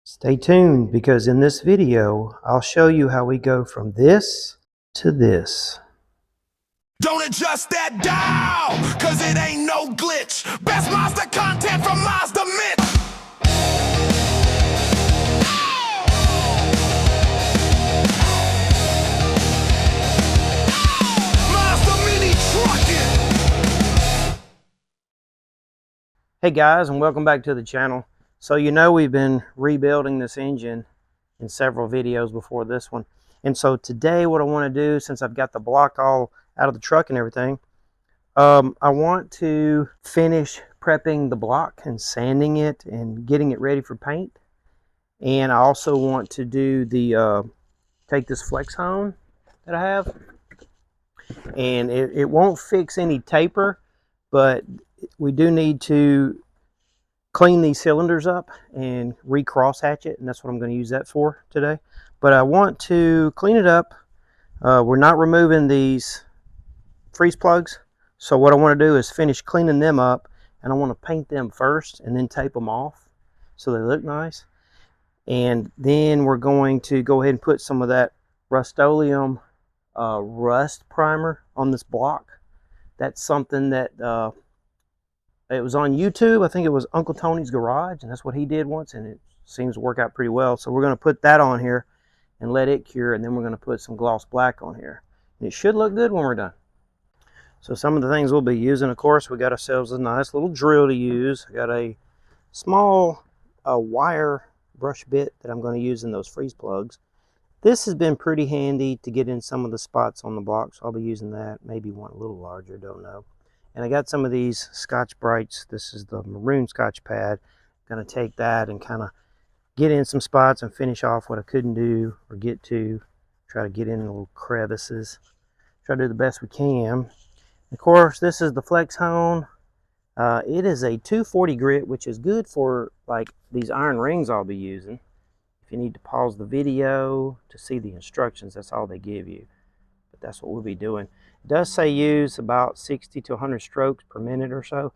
Stay tuned because in this video, I'll show you how we go from this to this. Don't adjust that dial, cause it ain't no glitch. Best Mazda content from MazdaMitch. Mazda Minitruck. Hey guys, and welcome back to the channel. So you know we've been rebuilding this engine in several videos before this one. And so today what I want to do, since I've got the block all out of the truck and everything, I want to finish prepping the block and sanding it and getting it ready for paint. And I also want to do the take this flex hone that I have, and it won't fix any taper, but we do need to clean these cylinders up and re-crosshatch it, and that's what I'm going to use that for today. But I want to clean it up. We're not removing these freeze plugs, so what I want to do is finish cleaning them up, and I want to paint them first and then tape them off so they look nice. And then we're going to go ahead and put some of that Rust-Oleum rust primer on this block. That's something that it was on YouTube. I think it was Uncle Tony's Garage, and that's what he did once, and it seems to work out pretty well. So we're going to put that on here and let it cure, and then we're going to put some gloss black on here. And it should look good when we're done. So some of the things we'll be using, of course, we got ourselves a nice little drill to use. I got a small wire brush bit that I'm going to use in those freeze plugs. This has been pretty handy to get in some of the spots on the block, so I'll be using that. Maybe one a little larger, don't know. And I got some of these Scotch Brights. This is the maroon Scotch pad. I'm going to take that and kind of get in some spots and finish off what I couldn't do or get to. Try to get in the little crevices. Try to do the best we can. Of course, this is the flex hone. It is a 240 grit, which is good for like these iron rings I'll be using. If you need to pause the video to see the instructions, that's all they give you. But that's what we'll be doing. It does say use about 60 to 100 strokes per minute or so.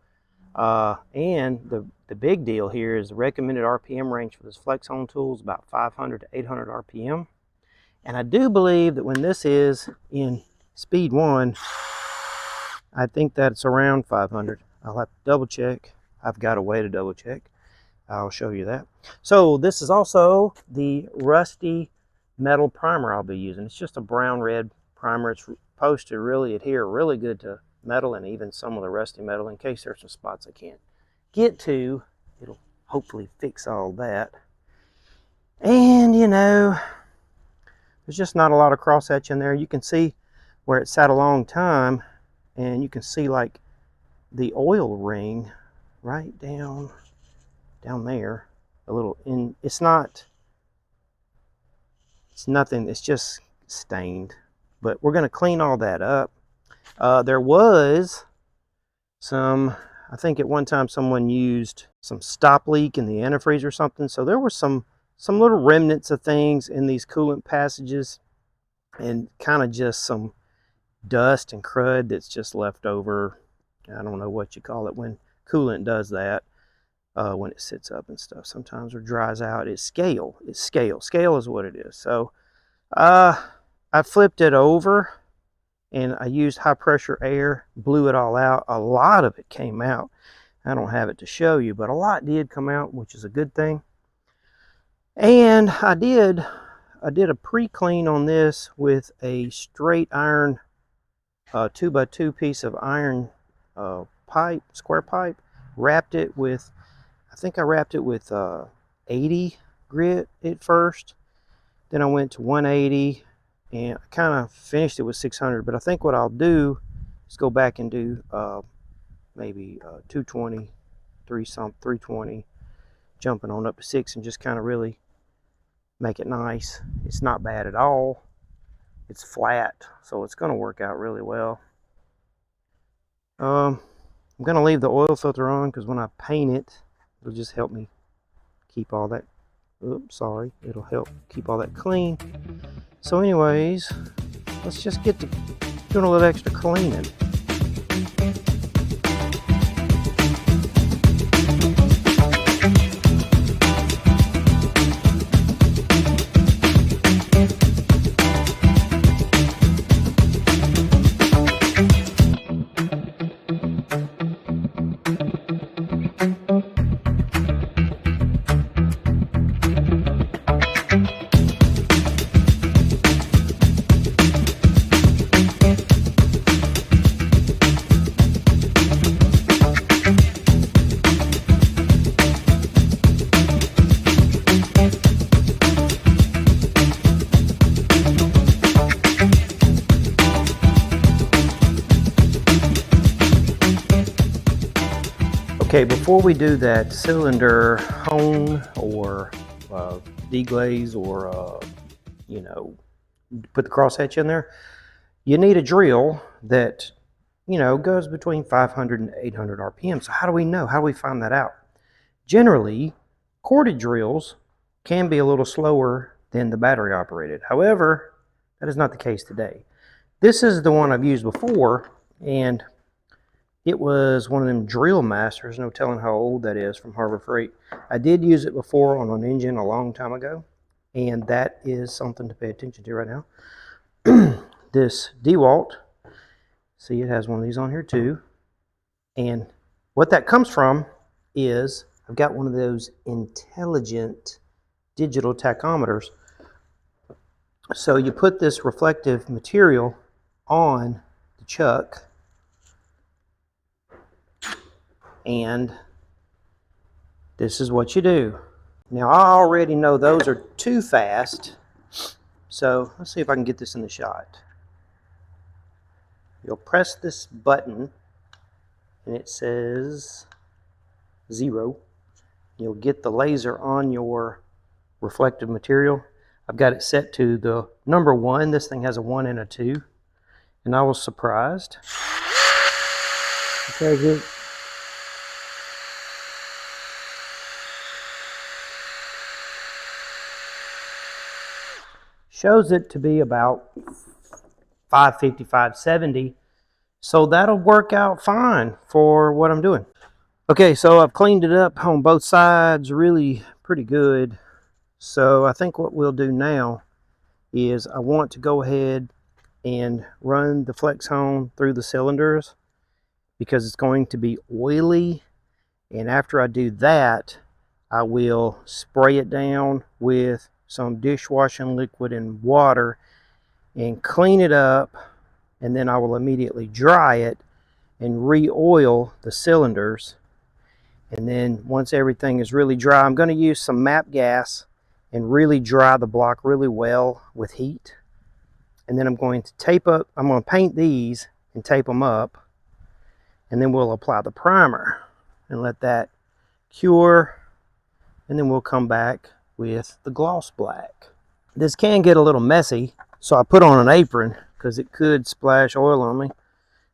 And the big deal here is the recommended RPM range for this flex hone tool is about 500 to 800 RPM. And I do believe that when this is in speed 1, I think that's around 500. I'll have to double check. I've got a way to double check. I'll show you that. So this is also the rusty metal primer I'll be using. It's just a brown red primer. It's supposed to really adhere really good to metal and even some of the rusty metal. In case there's some spots I can't get to, it'll hopefully fix all that. And you know, there's just not a lot of crosshatch in there. You can see where it sat a long time, and you can see like the oil ring right down there a little. In it's nothing, it's just stained, but we're going to clean all that up. There was some, I think at one time someone used some stop leak in the antifreeze or something, so there were some little remnants of things in these coolant passages, and kind of just some dust and crud that's just left over. I don't know what you call it when coolant does that, when it sits up and stuff sometimes, or dries out. It's scale is what it is. So I flipped it over and I used high pressure air, blew it all out. A lot of it came out. I don't have it to show you, but a lot did come out, which is a good thing. And I did a pre-clean on this with a straight iron 2x2 piece of iron pipe, square pipe. Wrapped it with, I think I wrapped it with 80 grit at first. Then I went to 180, and I kind of finished it with 600. But I think what I'll do is go back and do maybe 220, 320, jumping on up to 6, and just kind of really make it nice. It's not bad at all. It's flat, so it's going to work out really well. I'm going to leave the oil filter on because when I paint it, it'll just help me keep all that, it'll help keep all that clean. So anyways, let's just get to doing a little extra cleaning. Okay, before we do that cylinder hone or deglaze or you know, put the crosshatch in there, you need a drill that, you know, goes between 500 and 800 RPM. So how do we know? How do we find that out? Generally, corded drills can be a little slower than the battery operated. However, that is not the case today. This is the one I've used before, and it was one of them Drill Masters, no telling how old that is, from Harbor Freight. I did use it before on an engine a long time ago, and that is something to pay attention to right now. This DeWalt, see, it has one of these on here too. And what that comes from is I've got one of those intelligent digital tachometers. So you put this reflective material on the chuck, and this is what you do. Now I already know those are too fast, so let's see if I can get this in the shot. You'll press this button and it says 0. You'll get the laser on your reflective material. I've got it set to the number 1. This thing has a 1 and a 2, and I was surprised. Okay, good. Shows it to be about 550, 570. So that'll work out fine for what I'm doing. Okay, so I've cleaned it up on both sides really pretty good. So I think what we'll do now is I want to go ahead and run the flex hone through the cylinders because it's going to be oily. And after I do that, I will spray it down with some dishwashing liquid and water and clean it up, and then I will immediately dry it and re-oil the cylinders. And then once everything is really dry, I'm going to use some MAP gas and really dry the block really well with heat. And then I'm going to tape up, I'm going to paint these and tape them up, and then we'll apply the primer and let that cure, and then we'll come back with the gloss black. This can get a little messy, so I put on an apron because it could splash oil on me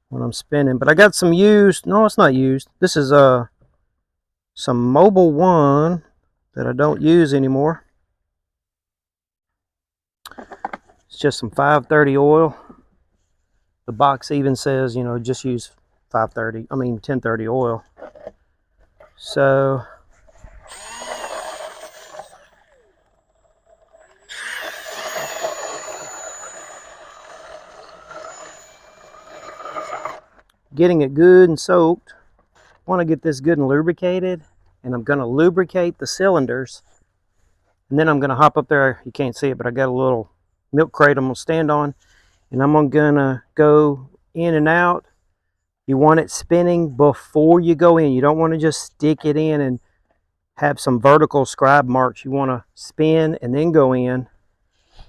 when I'm spinning. But I got some used, no, it's not used. This is some Mobil 1 that I don't use anymore. It's just some 530 oil. The box even says, you know, just use 1030 oil. So getting it good and soaked. I want to get this good and lubricated, and I'm going to lubricate the cylinders, and then I'm going to hop up there. You can't see it, but I got a little milk crate I'm going to stand on, and I'm going to go in and out. You want it spinning before you go in. You don't want to just stick it in and have some vertical scribe marks. You want to spin and then go in.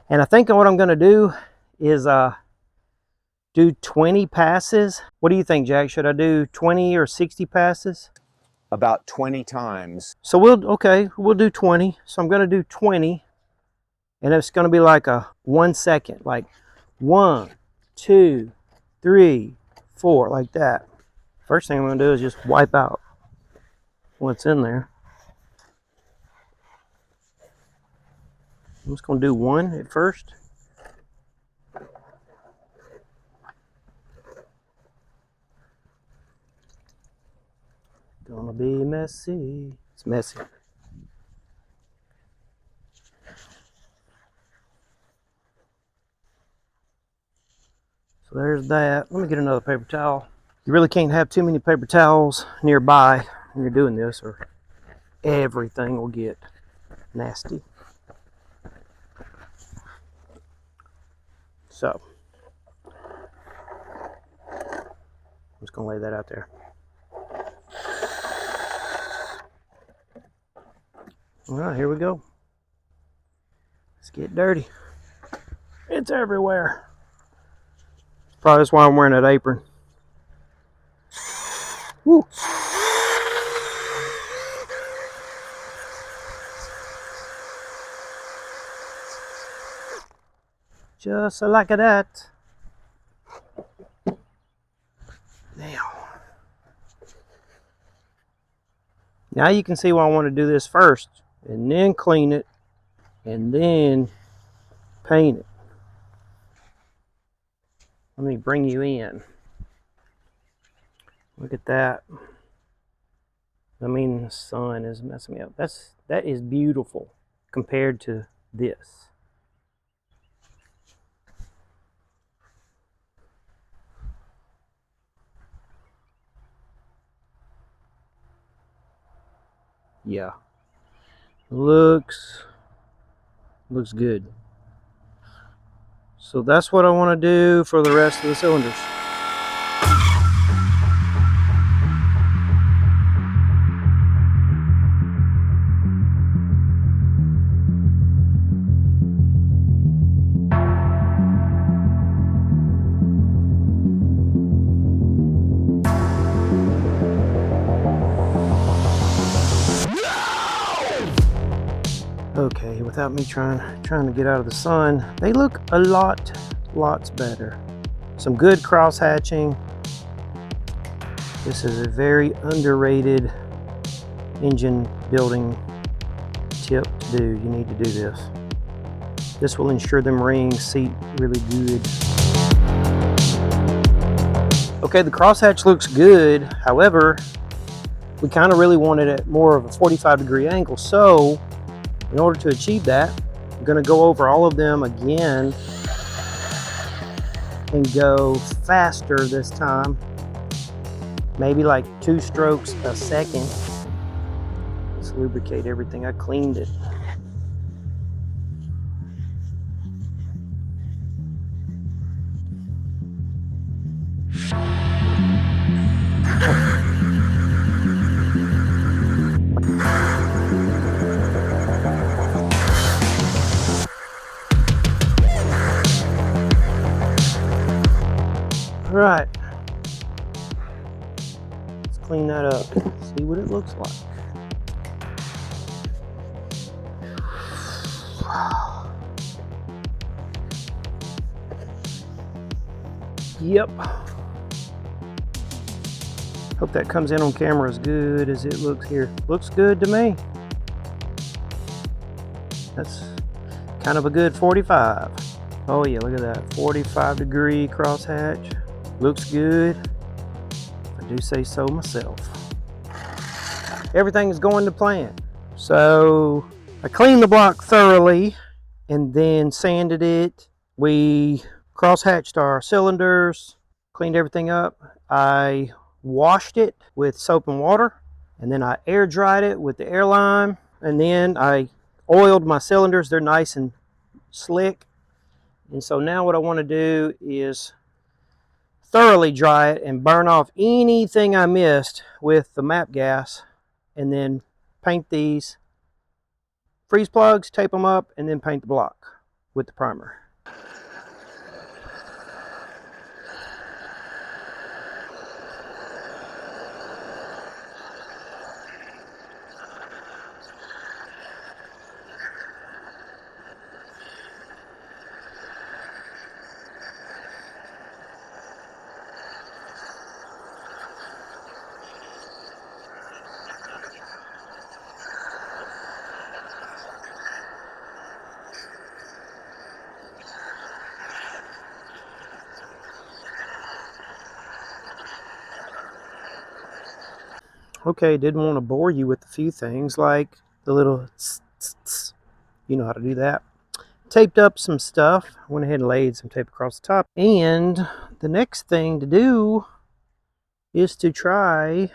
And I think what I'm going to do is do 20 passes. What do you think, Jack? Should I do 20 or 60 passes? About 20 times. So we'll do 20. So I'm going to do 20, and it's going to be like a 1 second, like 1, 2, 3, 4, like that. First thing I'm going to do is just wipe out what's in there. I'm just going to do 1 at first. Gonna be messy. It's messy. So there's that. Let me get another paper towel. You really can't have too many paper towels nearby when you're doing this, or everything will get nasty. So I'm just gonna lay that out there. All right, here we go. Let's get dirty. It's everywhere. Probably that's why I'm wearing that apron. Woo. Just like that. Now you can see why I want to do this first, and then clean it, and then paint it. Let me bring you in. Look at that. I mean, the sun is messing me up. That is beautiful compared to this. Yeah. Looks good. So that's what I want to do for the rest of the cylinders. Okay, without me trying to get out of the sun, they look a lots better. Some good cross hatching. This is a very underrated engine building tip to do. You need to do this. This will ensure them rings seat really good. Okay, the crosshatch looks good. However, we kind of really wanted it more of a 45-degree angle. So in order to achieve that, I'm going to go over all of them again and go faster this time. Maybe like 2 strokes a second. Let's lubricate everything. I cleaned it. Right. Let's clean that up. See what it looks like. Yep. Hope that comes in on camera as good as it looks here. Looks good to me. That's kind of a good 45. Oh yeah, look at that. 45-degree crosshatch. Looks good. I do say so myself. Everything is going to plan. So I cleaned the block thoroughly and then sanded it. We crosshatched our cylinders, cleaned everything up. I washed it with soap and water, and then I air dried it with the air lime, and then I oiled my cylinders. They're nice and slick. And so now what I want to do is thoroughly dry it and burn off anything I missed with the MAP gas, and then paint these freeze plugs, tape them up, and then paint the block with the primer. Okay, didn't want to bore you with a few things like the little tss, tss, tss. You know how to do that. Taped up some stuff. Went ahead and laid some tape across the top. And the next thing to do is to try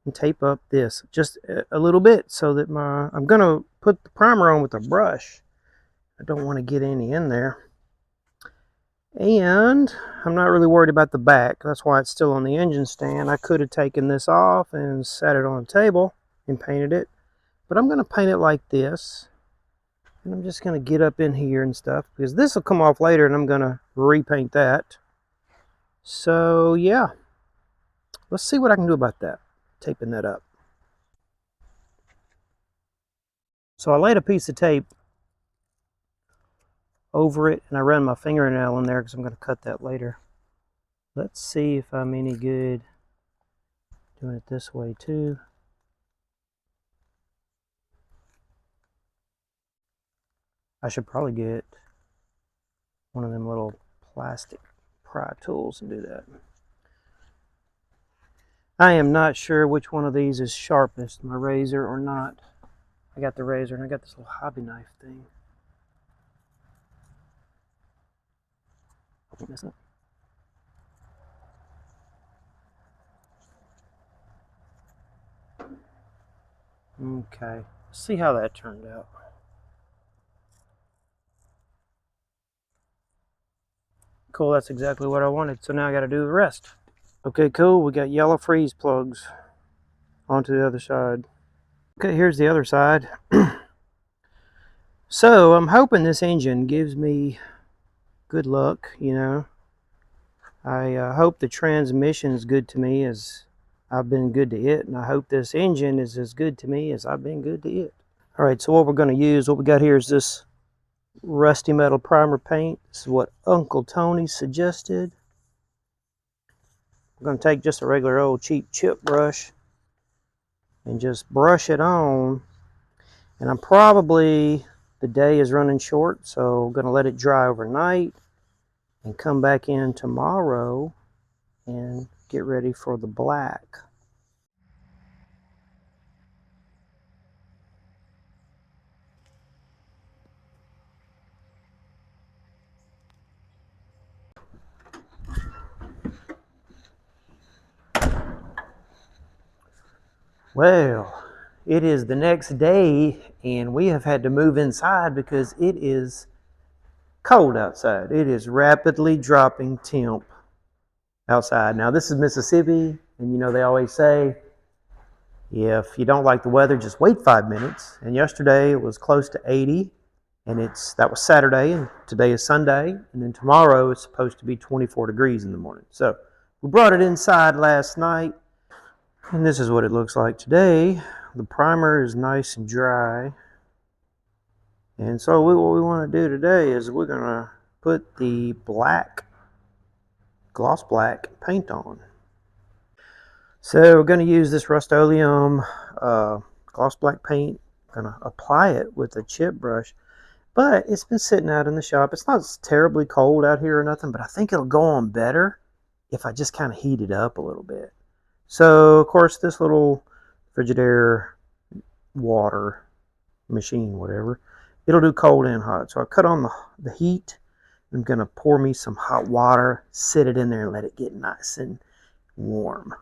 and tape up this just a little bit so that I'm going to put the primer on with a brush. I don't want to get any in there. And I'm not really worried about the back. That's why it's still on the engine stand. I could have taken this off and set it on the table and painted it. But I'm going to paint it like this. And I'm just going to get up in here and stuff, because this will come off later and I'm going to repaint that. So yeah, let's see what I can do about that, taping that up. So I laid a piece of tape over it, and I ran my fingernail in there because I'm going to cut that later. Let's see if I'm any good doing it this way too. I should probably get one of them little plastic pry tools and do that. I am not sure which one of these is sharpest, my razor or not. I got the razor and I got this little hobby knife thing. Open this up. Okay, let's see how that turned out. Cool, that's exactly what I wanted. So now I got to do the rest. Okay, cool. We got yellow freeze plugs onto the other side. Okay, here's the other side. So I'm hoping this engine gives me good luck, you know. I hope the transmission is good to me as I've been good to it, and I hope this engine is as good to me as I've been good to it. All right, so what we're going to use, what we got here is this rusty metal primer paint. This is what Uncle Tony suggested. I'm going to take just a regular old cheap chip brush and just brush it on. And I'm probably, the day is running short, so I'm going to let it dry overnight and come back in tomorrow and get ready for the black. Well, it is the next day and we have had to move inside because it is cold outside. It is rapidly dropping temp outside. Now this is Mississippi, and you know they always say if you don't like the weather, just wait 5 minutes. And yesterday it was close to 80, and that was Saturday, and today is Sunday, and then tomorrow it's supposed to be 24 degrees in the morning. So we brought it inside last night, and this is what it looks like today. The primer is nice and dry. And so what we want to do today is we're going to put the black, gloss black paint on. So we're going to use this Rust-Oleum gloss black paint. I'm going to apply it with a chip brush. But it's been sitting out in the shop. It's not terribly cold out here or nothing, but I think it'll go on better if I just kind of heat it up a little bit. So, of course, this little Frigidaire water machine, whatever, it'll do cold and hot. So I cut on the heat. I'm going to pour me some hot water, sit it in there, and let it get nice and warm.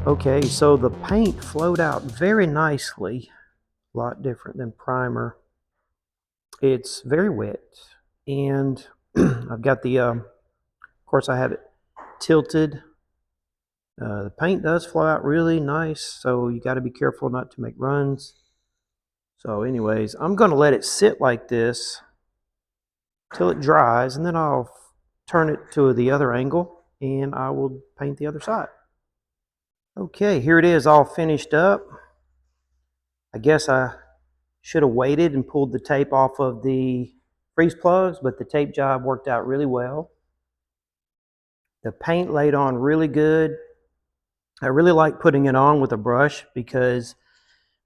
Okay, so the paint flowed out very nicely, a lot different than primer. It's very wet, and I've got the, of course I have it tilted. The paint does flow out really nice, so you got to be careful not to make runs. So anyways, I'm going to let it sit like this till it dries, and then I'll turn it to the other angle, and I will paint the other side. Okay, here it is all finished up. I guess I should have waited and pulled the tape off of the freeze plugs, but the tape job worked out really well. The paint laid on really good. I really like putting it on with a brush because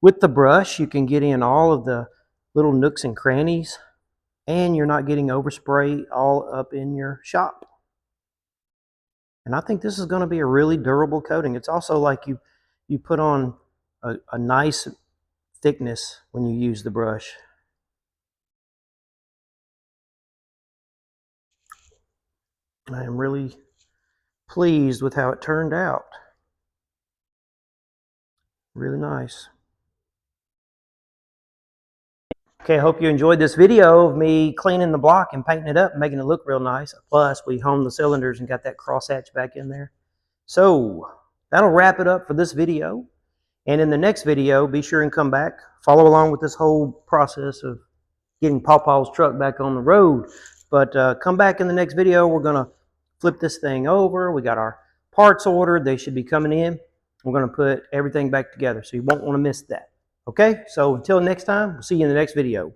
with the brush you can get in all of the little nooks and crannies, and you're not getting overspray all up in your shop. And I think this is going to be a really durable coating. It's also like you put on a nice thickness when you use the brush. I am really pleased with how it turned out. Really nice. Okay, I hope you enjoyed this video of me cleaning the block and painting it up and making it look real nice. Plus, we honed the cylinders and got that crosshatch back in there. So, that'll wrap it up for this video. And in the next video, be sure and come back. Follow along with this whole process of getting Pawpaw's truck back on the road. But come back in the next video. We're going to flip this thing over. We got our parts ordered. They should be coming in. We're going to put everything back together, so you won't want to miss that. Okay, so until next time, we'll see you in the next video.